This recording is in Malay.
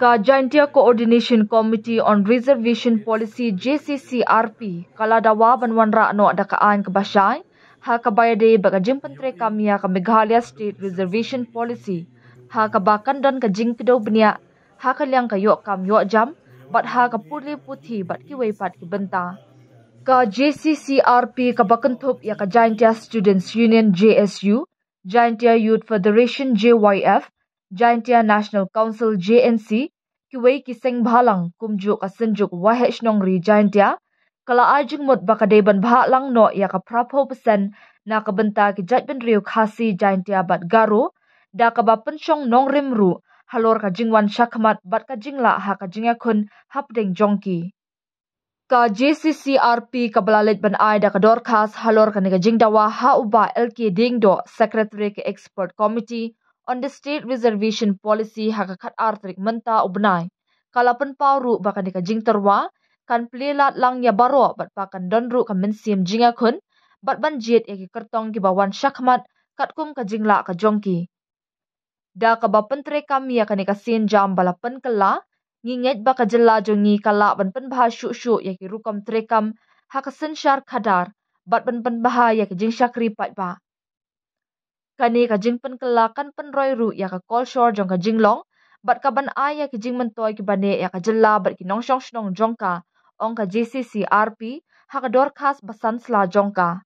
Ka Jaintia Coordination Committee on Reservation Policy JCCRP kala dawa banwanra no dakaan kabasay ha kabayade bagajing pentre kamia ka Meghalaya State Reservation Policy ha kabakan dan kajing kedaw benia ha kalyang kayo kam yo jam bat ha kapuli puthi bat kiway pat kibenta ka JCCRP kabakanthop ya ka Jaintia Students Union JSU, Jaintia Youth Federation JYF, Jaintia National Council JNC, kiway kiseng bhalang kumjuk asenjuk wahesh nongri Jaintia, kala ajing mot bakadeban bhalang no ya ka prapo pesen na kabenta ki jatben riu khasi Jaintia bat garo, da kaba pensyong nongrimru halor ka jingwan syakmat bat ka jingla ha ka jingakun hapdeng jongki. Ka JCCRP kabalalit ban ay da kadorkas halor ka jingdawa ha uba LK Dingdo, Secretary ke Expert Committee on the State Reservation Policy ha kakat artrik menta ubnay. Kalapan pauru baka jingterwa kan plilat lang ya baro bat pakan donru ka mensim jingakun bat banjit ya kertong kibawan syakmat katkum ka jingla ka jongki. Da kabapentre kami ya kasin jam balapan kala nginget baka jela jongi kala ban penbah syuk ya ki rukam trekam ha kasensyar kadar bat ban penbah ya ki jing syakri pat ba. Kani ka jing penkala kan penroy ru ya ka kolshor jong ka jinglong bat ka ban ay ya ki jing mentoy ki bane ya ka jela bat ki nongsyong shnong jongka ong ka JCCRP ha ka dorkas basan sla jongka.